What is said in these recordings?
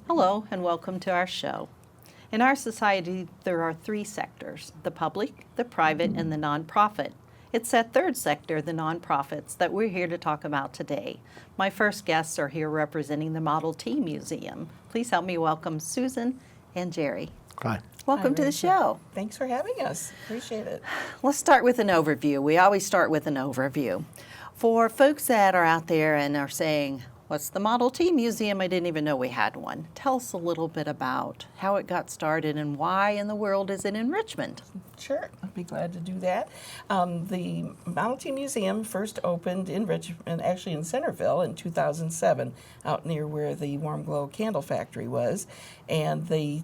Hello and welcome to our show. In our society, there are three sectors: the public, the private, and the nonprofit. It's that third sector, the nonprofits, that we're here to talk about today. My first guests are here representing the Model T Museum. Please help me welcome Susan and Jerry. Hi. Welcome to the show. Thanks for having us. Appreciate it. Let's start with an overview. We always start with an overview. For folks that are out there and are saying, what's the Model T Museum? I didn't even know we had one. Tell us a little bit about how it got started and why in the world is it in Richmond? Sure, I'd be glad to do that. The Model T Museum first opened in Richmond, actually in Centerville, in 2007, out near where the Warm Glow Candle Factory was. And the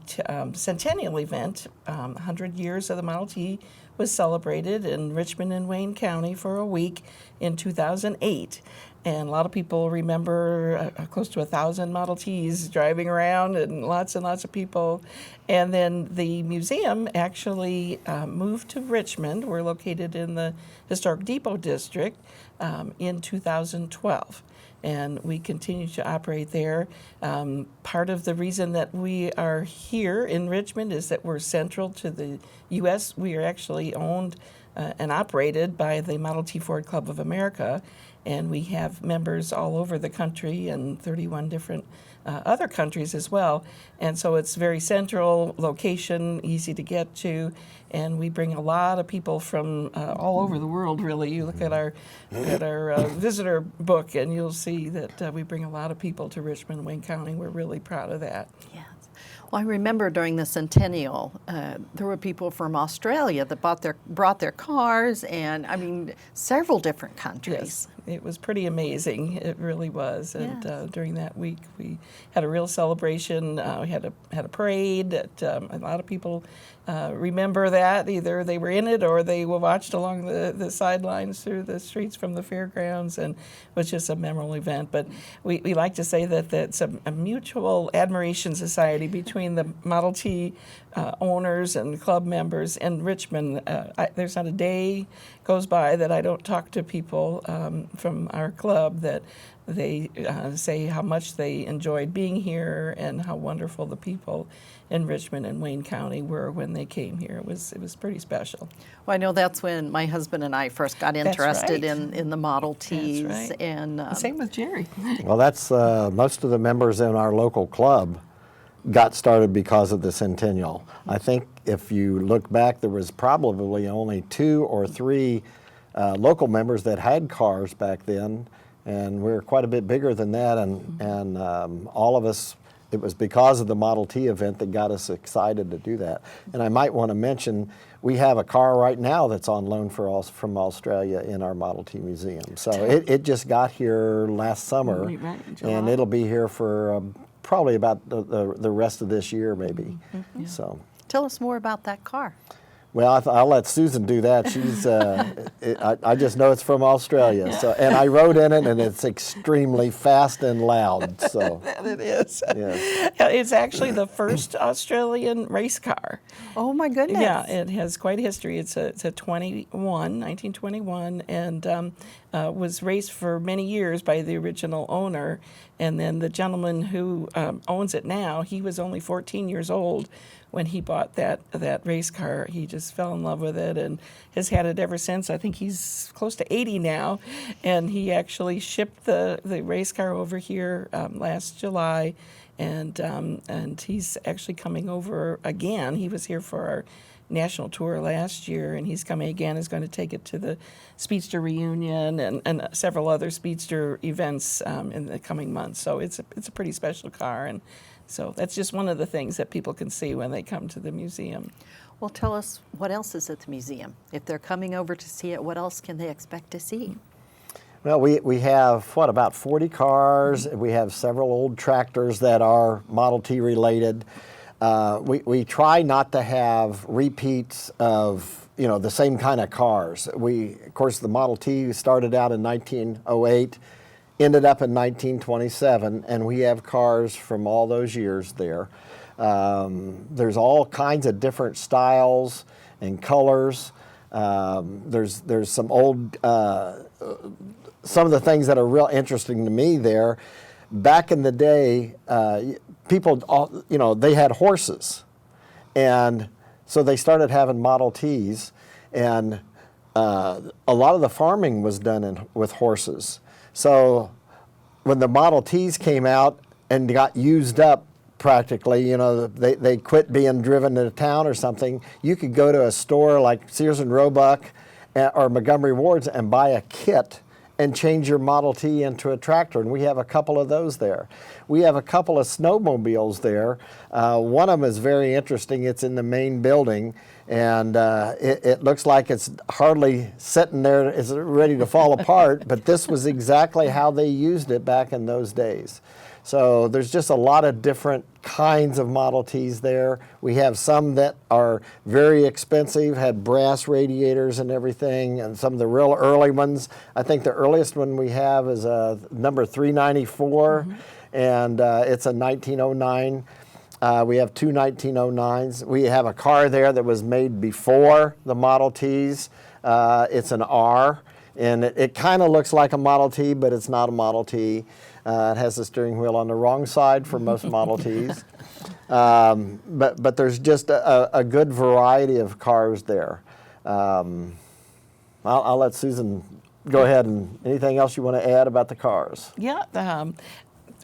centennial event, 100 years of the Model T, was celebrated in Richmond and Wayne County for a week in 2008. And a lot of people remember close to 1,000 Model Ts driving around and lots of people. And then the museum actually moved to Richmond. We're located in the Historic Depot District in 2012. And we continue to operate there. Part of the reason that we are here in Richmond is that we're central to the U.S. We are actually owned and operated by the Model T Ford Club of America, and we have members all over the country and 31 different other countries as well. And so it's very central location, easy to get to, and we bring a lot of people from all over the world, really. You look at our visitor book and you'll see that we bring a lot of people to Richmond, Wayne County. We're really proud of that. Yes. Well, I remember during the centennial, there were people from Australia that brought their cars, and I mean, several different countries. Yes, it was pretty amazing. It really was. And Yes. During that week, we had a real celebration. We had a parade that a lot of people remember that. Either they were in it or they watched along the sidelines through the streets from the fairgrounds, and it was just a memorable event. But we like to say that it's a mutual admiration society between the Model T owners and club members in Richmond. There's not a day goes by that I don't talk to people from our club that they say how much they enjoyed being here and how wonderful the people in Richmond and Wayne County were when they came here. It was pretty special. Well, I know that's when my husband and I first got interested right. in the Model Ts. That's right. And Same with Jerry. Well, that's most of the members in our local club got started because of the centennial. I think if you look back, there was probably only 2 or 3 local members that had cars back then, and we were quite a bit bigger than that, and all of us, it was because of the Model T event that got us excited to do that. And I might want to mention, we have a car right now that's on loan from Australia in our Model T Museum. So it just got here last summer, Right, July. and it'll be here for probably about the rest of this year, maybe. Mm-hmm. So, tell us more about that car. well, I'll let Susan do that. She's, I just know it's from Australia. So, and I rode in it, and it's extremely fast and loud. So, That it is. yes. It's actually the first Australian race car. Oh my goodness. Yeah, it has quite a history. It's a 1921, and was raced for many years by the original owner. And then the gentleman who owns it now, he was only 14 years old when he bought that race car. He just fell in love with it and has had it ever since. I think he's close to 80 now, and he actually shipped the race car over here last July, and he's actually coming over again. He was here for our national tour last year, and he's coming again. Is going to take it to the Speedster reunion and several other Speedster events in the coming months. So it's a pretty special car, and so that's just one of the things that people can see when they come to the museum. Well, tell us what else is at the museum. If they're coming over to see it, what else can they expect to see? Well, we have, about 40 cars. We have several old tractors that are Model T related. We try not to have repeats of, the same kind of cars. Of course, the Model T started out in 1908, ended up in 1927, and we have cars from all those years there. There's all kinds of different styles and colors. There's some old, some of the things that are real interesting to me there. back in the day, they had horses. And so they started having Model Ts, and a lot of the farming was done with horses. So when the Model Ts came out and got used up practically, they quit being driven to town or something, you could go to a store like Sears and Roebuck or Montgomery Ward's and buy a kit and change your Model T into a tractor, and we have a couple of those there. We have a couple of snowmobiles there. One of them is very interesting. It's in the main building, and it looks like it's hardly sitting there, it's ready to fall apart, but this was exactly how they used it back in those days. So there's just a lot of different kinds of Model Ts there. We have some that are very expensive, had brass radiators and everything, and some of the real early ones. I think the earliest one we have is number 394, and it's a 1909. We have two 1909s. We have a car there that was made before the Model Ts. It's an R, and it kind of looks like a Model T, but it's not a Model T. It has the steering wheel on the wrong side for most Model Ts. But there's just a good variety of cars there. I'll let Susan go ahead, and anything else you want to add about the cars? Yeah,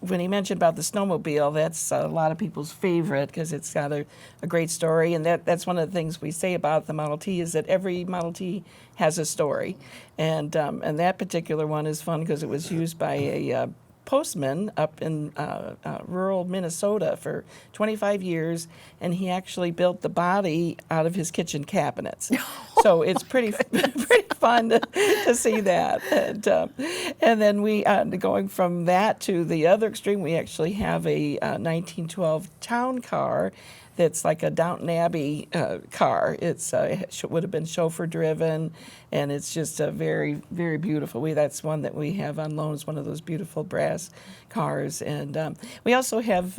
when he mentioned about the snowmobile, that's a lot of people's favorite because it's got a great story, and that's one of the things we say about the Model T is that every Model T has a story, and that particular one is fun because it was used by a postman up in rural Minnesota for 25 years, and he actually built the body out of his kitchen cabinets. So it's pretty fun to see that. And then we, going from that to the other extreme, we actually have a 1912 town car that's like a Downton Abbey car. It would have been chauffeur driven, and it's just a very, very beautiful. That's one that we have on loan. It's one of those beautiful brass cars. And we also have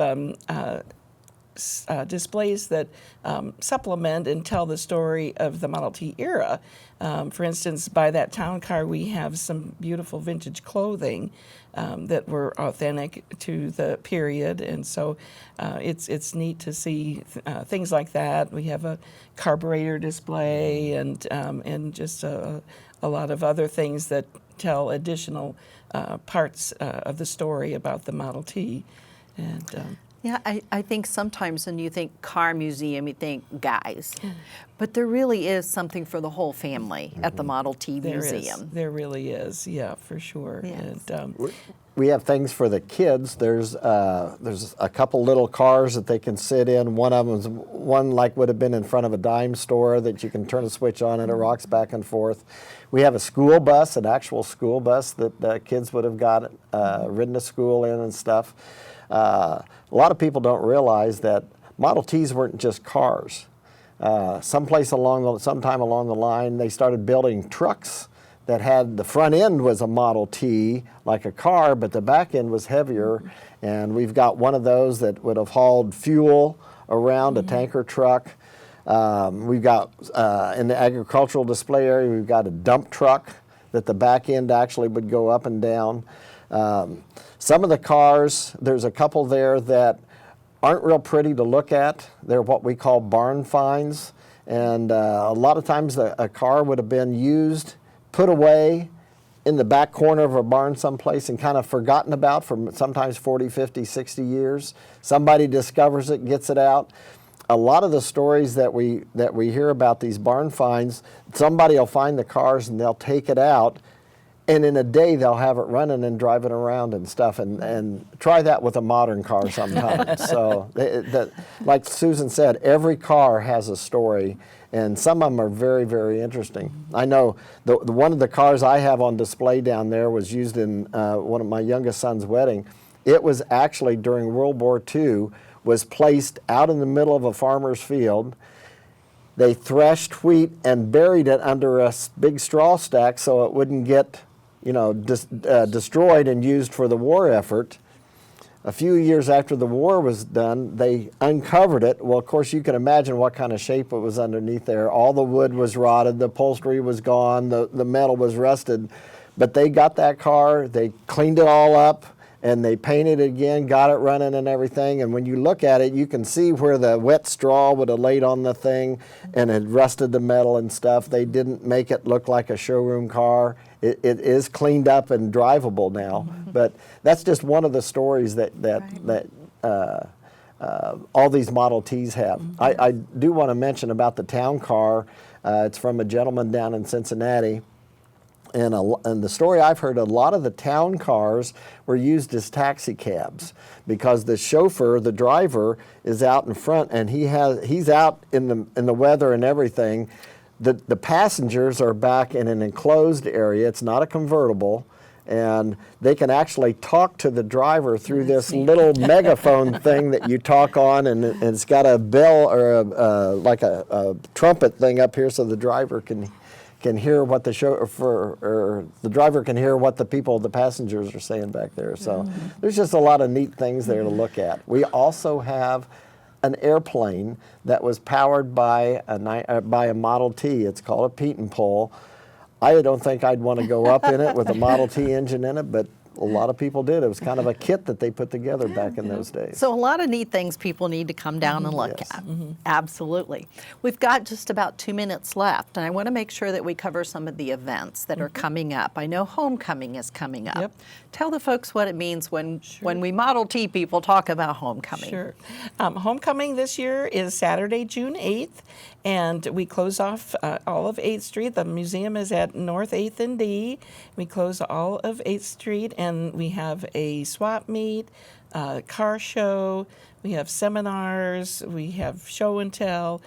displays that supplement and tell the story of the Model T era. For instance, by that town car, we have some beautiful vintage clothing that were authentic to the period, and so it's neat to see things like that. We have a carburetor display and just a lot of other things that tell additional parts of the story about the Model T. And Yeah, I think sometimes when you think car museum, you think guys. But there really is something for the whole family at the Model T Museum. There really is, yeah, for sure. Yes. And, We have things for the kids. There's a couple little cars that they can sit in. One of them is one like would have been in front of a dime store that you can turn a switch on and it rocks back and forth. We have a school bus, an actual school bus that kids would have got ridden to school in and stuff. A lot of people don't realize that Model Ts weren't just cars. Sometime along the line, they started building trucks that had the front end was a Model T, like a car, but the back end was heavier. And we've got one of those that would have hauled fuel around a tanker truck. We've got, in the agricultural display area, we've got a dump truck that the back end actually would go up and down. Some of the cars, there's a couple there that aren't real pretty to look at. They're what we call barn finds. And a lot of times a car would have been used, put away in the back corner of a barn someplace and kind of forgotten about for sometimes 40, 50, 60 years. Somebody discovers it, gets it out. A lot of the stories that we hear about these barn finds, somebody will find the cars and they'll take it out, and in a day they'll have it running and driving around and stuff, and try that with a modern car sometimes. So like Susan said, every car has a story, and some of them are very, very interesting. I know the one of the cars I have on display down there was used in one of my youngest son's wedding. It was actually during World War II, was placed out in the middle of a farmer's field. They threshed wheat and buried it under a big straw stack so it wouldn't get destroyed and used for the war effort. A few years after the war was done, they uncovered it. Well, of course, you can imagine what kind of shape it was underneath there. All the wood was rotted, the upholstery was gone, the metal was rusted. But they got that car, they cleaned it all up, and they painted it again, got it running and everything. And when you look at it, you can see where the wet straw would have laid on the thing and had rusted the metal and stuff. They didn't make it look like a showroom car. It is cleaned up and drivable now. But that's just one of the stories that all these Model Ts have. I do want to mention about the town car. It's from a gentleman down in Cincinnati. And the story I've heard, a lot of the town cars were used as taxi cabs because the chauffeur, the driver, is out in front and he's out in the weather and everything. The passengers are back in an enclosed area. It's not a convertible, and they can actually talk to the driver through this little megaphone thing that you talk on, and it's got a bell or like a trumpet thing up here, so the driver can hear what the chauffeur or the driver can hear what the passengers are saying back there. So there's just a lot of neat things there to look at. We also have an airplane that was powered by a Model T. It's called a Pete and Pole. I don't think I'd want to go up in it with a Model T engine in it, but a lot of people did. It was kind of a kit that they put together back in those days. So a lot of neat things people need to come down and look Yes. at. Absolutely. We've got just about 2 minutes left, and I want to make sure that we cover some of the events that are coming up. I know homecoming is coming up. Yep. Tell the folks what it means when we Model T people talk about homecoming. Sure. Homecoming this year is Saturday, June 8th, and we close off all of 8th Street. The museum is at North 8th and D. We close all of 8th Street, and we have a swap meet, car show, we have seminars, we have show and tell,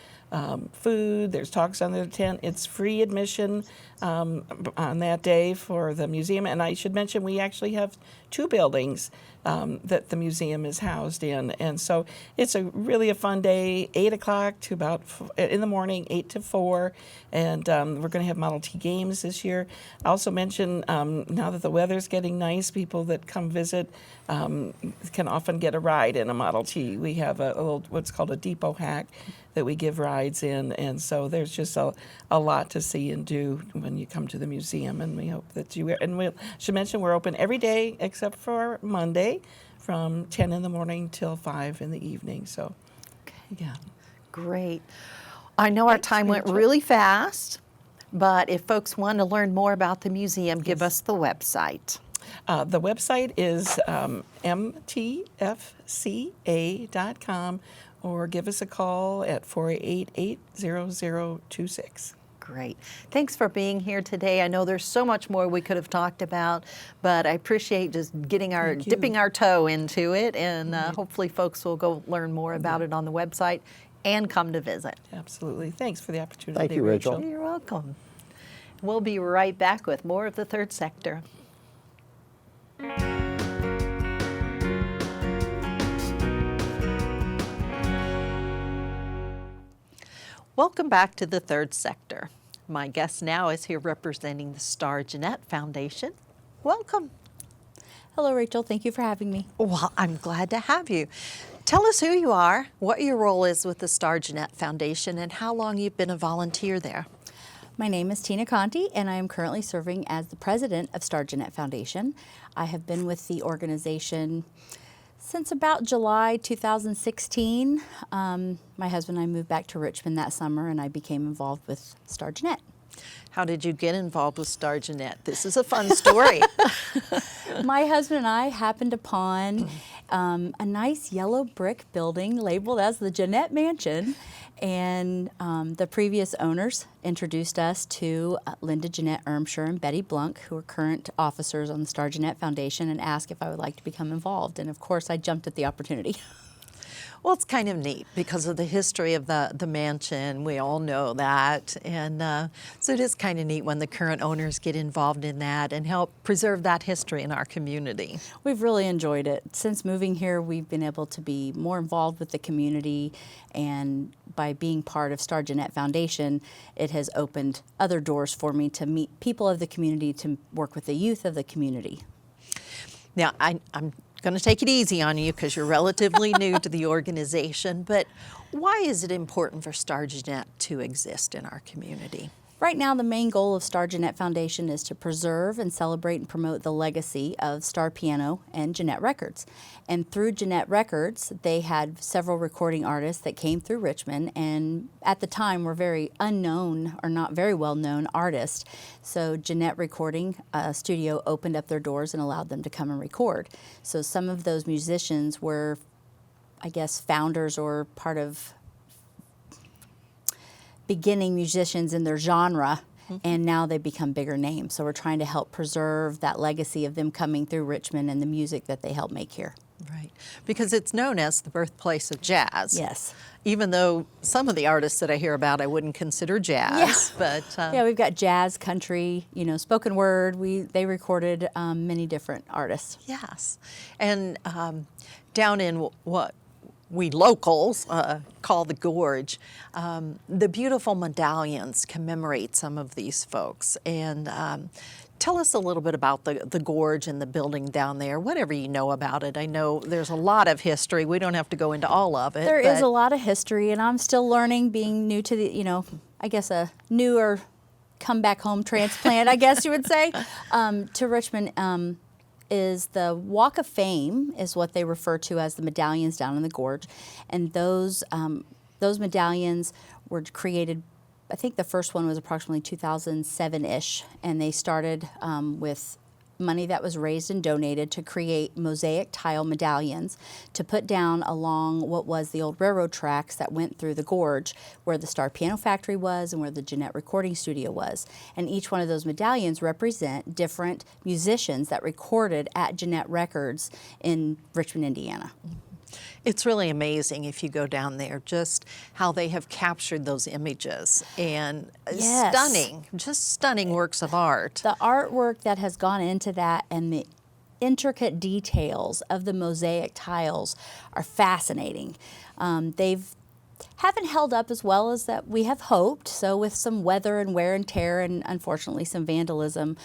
food, there's talks under the tent. It's free admission on that day for the museum. And I should mention we actually have 2 buildings that the museum is housed in. And so it's really a fun day, 8 o'clock to about in the morning, 8 to 4. And we're going to have Model T games this year. I also mentioned now that the weather's getting nice, people that come visit can often get a ride in a Model T. We have a little what's called a depot hack that we give rides in, and so there's just a lot to see and do when you come to the museum, and we hope that you, and we should mention we're open every day except for Monday from 10 in the morning till 5 in the evening, so yeah. Great. I know our time went Rachel. really fast, but if folks want to learn more about the museum, give us the website. The website is mtfca.com, or give us a call at 488-80026. Great. Thanks for being here today. I know there's so much more we could have talked about, but I appreciate just dipping our toe into it, and hopefully folks will go learn more about it on the website and come to visit. Absolutely. Thanks for the opportunity. Thank you, Rachel. You're welcome. We'll be right back with more of the Third Sector. Welcome back to the Third Sector. My guest now is here representing the Starr Gennett Foundation. Welcome. Hello, Rachel. Thank you for having me. Well, I'm glad to have you. Tell us who you are, what your role is with the Starr Gennett Foundation, and how long you've been a volunteer there. My name is Tina Conti, and I am currently serving as the president of Starr Gennett Foundation. I have been with the organization since about July 2016. My husband and I moved back to Richmond that summer, and I became involved with Starr Gennett. How did you get involved with Starr Gennett? This is a fun story. My husband and I happened upon a nice yellow brick building labeled as the Jeanette Mansion, and the previous owners introduced us to Linda Jeanette Ermshire and Betty Blunk, who are current officers on the Starr Gennett Foundation, and asked if I would like to become involved. And of course, I jumped at the opportunity. Well, it's kind of neat because of the history of the mansion. We all know that. And so it is kind of neat when the current owners get involved in that and help preserve that history in our community. We've really enjoyed it. Since moving here, we've been able to be more involved with the community, and by being part of Starr Gennett Foundation, it has opened other doors for me to meet people of the community, to work with the youth of the community. Now, I'm going to take it easy on you because you're relatively new to the organization, but why is it important for Starr Gennett to exist in our community? Right now, the main goal of Starr Gennett Foundation is to preserve and celebrate and promote the legacy of Starr Piano and Jeanette Records. And through Jeanette Records, they had several recording artists that came through Richmond, and at the time were very unknown or not very well known artists. So Jeanette Recording Studio opened up their doors and allowed them to come and record. So some of those musicians were, I guess, founders or part of beginning musicians in their genre, and now they become bigger names. So we're trying to help preserve that legacy of them coming through Richmond and the music that they helped make here. Right, because it's known as the birthplace of jazz. Yes. Even though some of the artists that I hear about I wouldn't consider jazz, but Yeah, we've got jazz, country, spoken word. They recorded many different artists. yes. And down in what we locals call the Gorge, the beautiful medallions commemorate some of these folks. And tell us a little bit about the Gorge and the building down there, whatever you know about it. I know there's a lot of history. We don't have to go into all of it. There is a lot of history, and I'm still learning, being new to the, I guess a newer come back home transplant, I guess you would say, to Richmond. Is the Walk of Fame is what they refer to as the medallions down in the Gorge, and those medallions were created. I think the first one was approximately 2007-ish, and they started with money that was raised and donated to create mosaic tile medallions to put down along what was the old railroad tracks that went through the Gorge, where the Starr Piano Factory was and where the Jeanette Recording Studio was. And each one of those medallions represent different musicians that recorded at Jeanette Records in Richmond, Indiana. It's really amazing if you go down there, just how they have captured those images, and Yes. stunning, just stunning works of art. The artwork that has gone into that and the intricate details of the mosaic tiles are fascinating. They've haven't held up as well as that we have hoped. So with some weather and wear and tear and unfortunately some vandalism,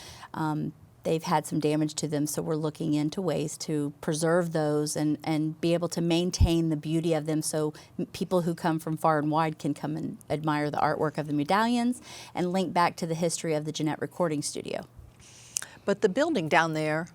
they've had some damage to them. So we're looking into ways to preserve those and be able to maintain the beauty of them, so people who come from far and wide can come and admire the artwork of the medallions and link back to the history of the Jeanette Recording Studio. But the building down there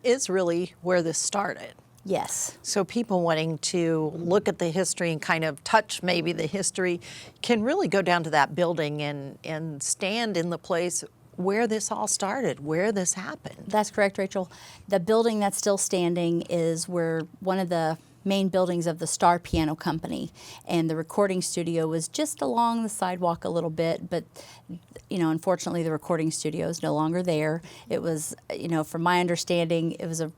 is really where this started. Yes. So people wanting to look at the history and kind of touch maybe the history can really go down to that building and stand in the place where this all started, where this happened. That's correct, Rachel. The building that's still standing is where one of the main buildings of the Starr Piano Company, and the recording studio was just along the sidewalk a little bit, but unfortunately the recording studio is no longer there. It was, from my understanding, it was a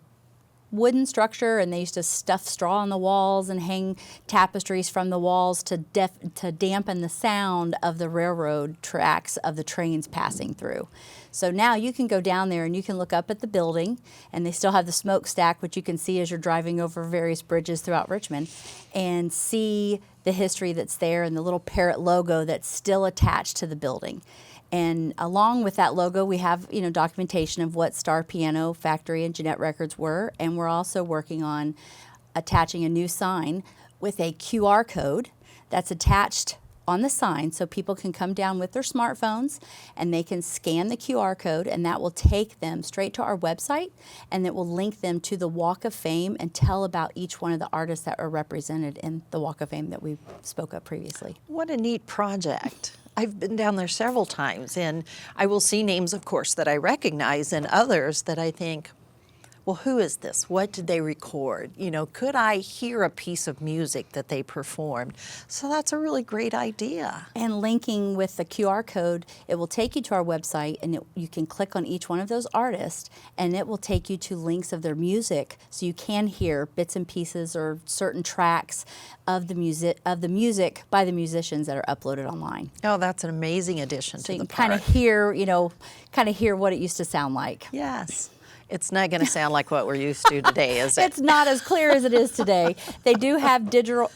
wooden structure, and they used to stuff straw on the walls and hang tapestries from the walls to dampen the sound of the railroad tracks of the trains passing through. So now you can go down there and you can look up at the building, and they still have the smokestack, which you can see as you're driving over various bridges throughout Richmond, and see the history that's there and the little parrot logo that's still attached to the building. And along with that logo, we have, documentation of what Starr Piano Factory and Jeanette Records were, and we're also working on attaching a new sign with a QR code that's attached on the sign, so people can come down with their smartphones and they can scan the QR code, and that will take them straight to our website, and it will link them to the Walk of Fame and tell about each one of the artists that are represented in the Walk of Fame that we spoke of previously. What a neat project. I've been down there several times, and I will see names, of course, that I recognize, and others that I think, well, who is this? What did they record? Could I hear a piece of music that they performed? So that's a really great idea. And linking with the QR code, it will take you to our website, and you can click on each one of those artists, and it will take you to links of their music, so you can hear bits and pieces or certain tracks of the music by the musicians that are uploaded online. Oh, that's an amazing addition So to you the can park. kind of hear what it used to sound like. Yes. It's not going to sound like what we're used to today, is it? It's not as clear as it is today. They do have digital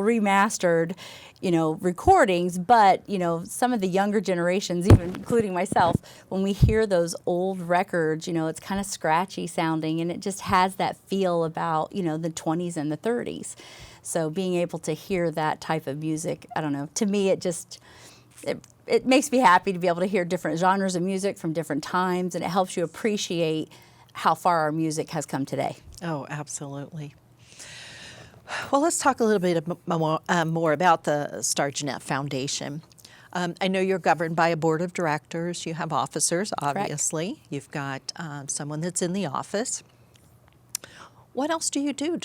remastered, recordings, but, some of the younger generations, even including myself, when we hear those old records, it's kind of scratchy sounding, and it just has that feel about, the 20s and the 30s. So being able to hear that type of music, I don't know, to me it just it makes me happy to be able to hear different genres of music from different times, and it helps you appreciate how far our music has come today. Oh, absolutely. Well, let's talk a little bit more about the Starr Gennett Foundation. I know you're governed by a board of directors. You have officers, obviously. Correct. You've got someone that's in the office. What else do you do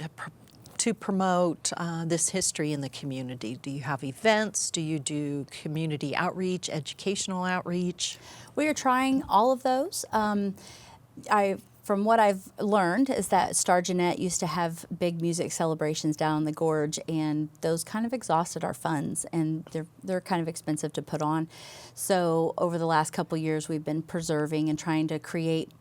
to promote this history in the community? Do you have events? Do you do community outreach, educational outreach? We are trying all of those. From what I've learned is that Starr Gennett used to have big music celebrations down in the gorge, and those kind of exhausted our funds, and they're kind of expensive to put on. So over the last couple of years, we've been preserving and trying to create,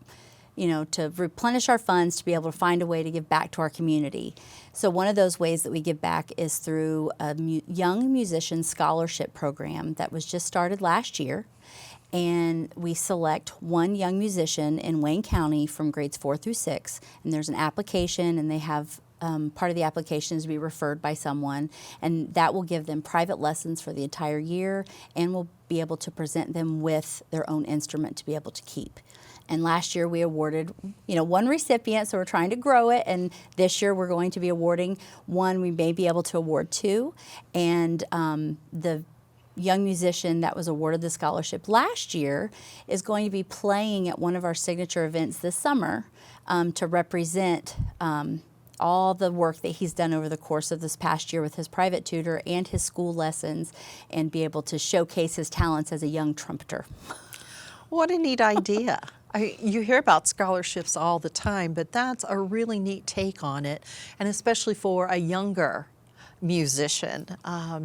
to replenish our funds to be able to find a way to give back to our community. So one of those ways that we give back is through a young musician scholarship program that was just started last year. And we select one young musician in Wayne County from grades 4 through 6. And there's an application, and they have part of the application is to be referred by someone. And that will give them private lessons for the entire year, and will be able to present them with their own instrument to be able to keep. And last year we awarded, one recipient, so we're trying to grow it. And this year we're going to be awarding one. We may be able to award 2. And the young musician that was awarded the scholarship last year is going to be playing at one of our signature events this summer to represent all the work that he's done over the course of this past year with his private tutor and his school lessons, and be able to showcase his talents as a young trumpeter. What a neat idea. You hear about scholarships all the time, but that's a really neat take on it, and especially for a younger musician,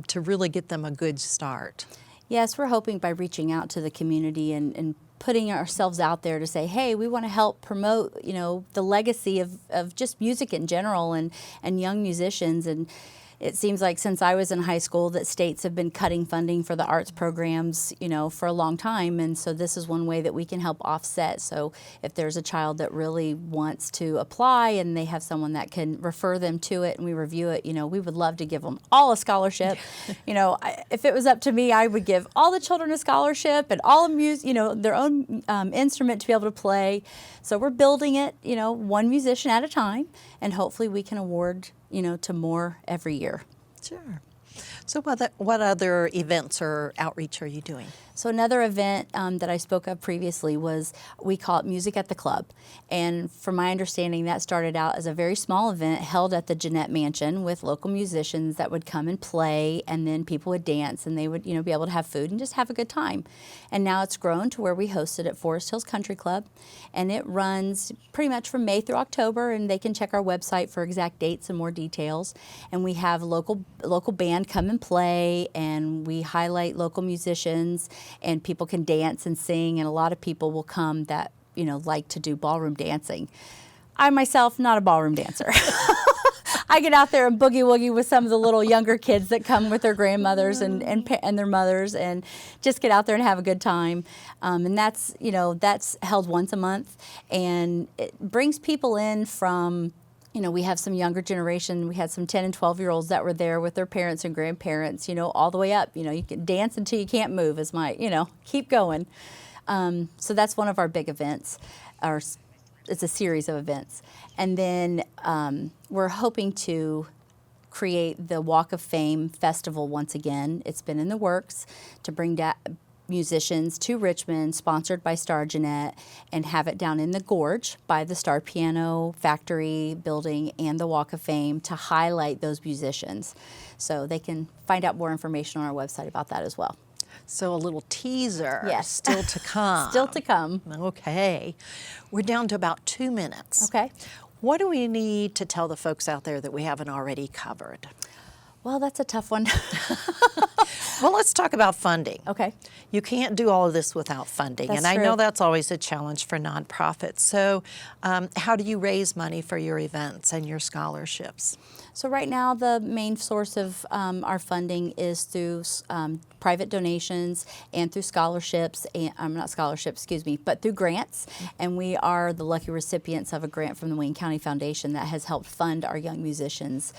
to really get them a good start. Yes, we're hoping by reaching out to the community and putting ourselves out there to say, hey, we want to help promote, the legacy of just music in general and young musicians. And it seems like since I was in high school that states have been cutting funding for the arts programs, for a long time. And so this is one way that we can help offset. So if there's a child that really wants to apply and they have someone that can refer them to it and we review it, we would love to give them all a scholarship. If it was up to me, I would give all the children a scholarship and all their own instrument to be able to play. So we're building it, one musician at a time, and hopefully we can award to more every year. Sure. So what other events or outreach are you doing? So another event that I spoke of previously was, we call it Music at the Club. And from my understanding, that started out as a very small event held at the Jeanette Mansion with local musicians that would come and play, and then people would dance, and they would be able to have food and just have a good time. And now it's grown to where we host it at Forest Hills Country Club, and it runs pretty much from May through October, and they can check our website for exact dates and more details. And we have local band come and play, and we highlight local musicians, and people can dance and sing, and a lot of people will come that like to do ballroom dancing. I myself, not a ballroom dancer. I get out there and boogie woogie with some of the little younger kids that come with their grandmothers and their mothers, and just get out there and have a good time. And that's held once a month, and it brings people in from, we have some younger generation. We had some 10 and 12-year-olds that were there with their parents and grandparents, all the way up. You can dance until you can't move, is my, keep going. So that's one of our big events. It's a series of events. And then we're hoping to create the Walk of Fame Festival once again. It's been in the works to bring musicians to Richmond, sponsored by Starr Gennett, and have it down in the Gorge by the Starr Piano Factory building and the Walk of Fame to highlight those musicians. So they can find out more information on our website about that as well. So a little teaser. Yes. Still to come. Still to come. Okay. We're down to about 2 minutes. Okay. What do we need to tell the folks out there that we haven't already covered? Well, that's a tough one. Well, let's talk about funding. Okay. You can't do all of this without funding, That's and I true. know that's always a challenge for nonprofits. So how do you raise money for your events and your scholarships? So right now, the main source of our funding is through private donations and through scholarships, and not scholarships, excuse me, but through grants. And we are the lucky recipients of a grant from the Wayne County Foundation that has helped fund our young musicians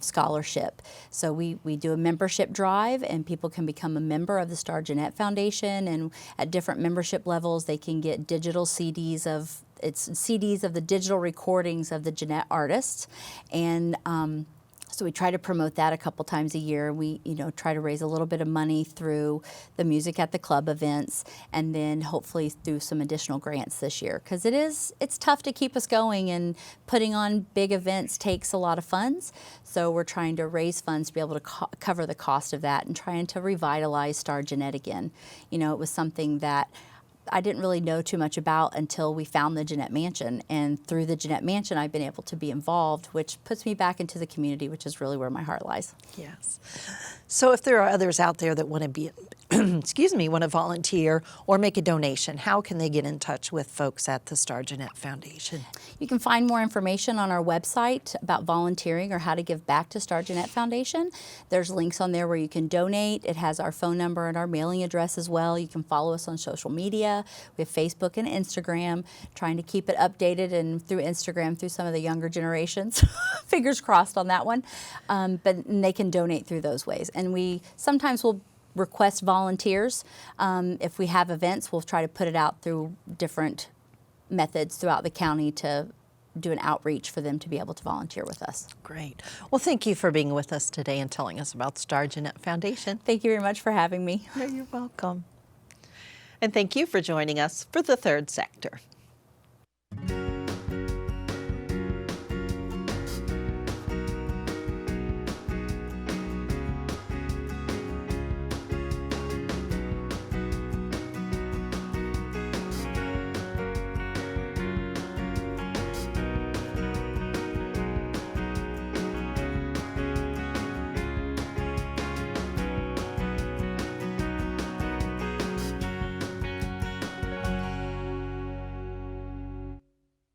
scholarship. So we do a membership drive, and people can become a member of the Starr Gennett Foundation, and at different membership levels, they can get digital CDs of the digital recordings of the Jeanette artists, and so we try to promote that a couple times a year. We, try to raise a little bit of money through the Music at the Club events, and then hopefully through some additional grants this year, because it's tough to keep us going, and putting on big events takes a lot of funds. So we're trying to raise funds to be able to cover the cost of that, and trying to revitalize Starr Gennett again. It was something that I didn't really know too much about until we found the Jeanette Mansion. And through the Jeanette Mansion, I've been able to be involved, which puts me back into the community, which is really where my heart lies. Yes. So if there are others out there that want to be, want to volunteer or make a donation, how can they get in touch with folks at the Starr Gennett Foundation? You can find more information on our website about volunteering or how to give back to Starr Gennett Foundation. There's links on there where you can donate. It has our phone number and our mailing address as well. You can follow us on social media. We have Facebook and Instagram, trying to keep it updated, and through Instagram, through some of the younger generations. Fingers crossed on that one. But they can donate through those ways. And we sometimes will request volunteers. If we have events, we'll try to put it out through different methods throughout the county to do an outreach for them to be able to volunteer with us. Great. Well, thank you for being with us today and telling us about Starr Gennett Foundation. Thank you very much for having me. You're welcome. And thank you for joining us for the Third Sector.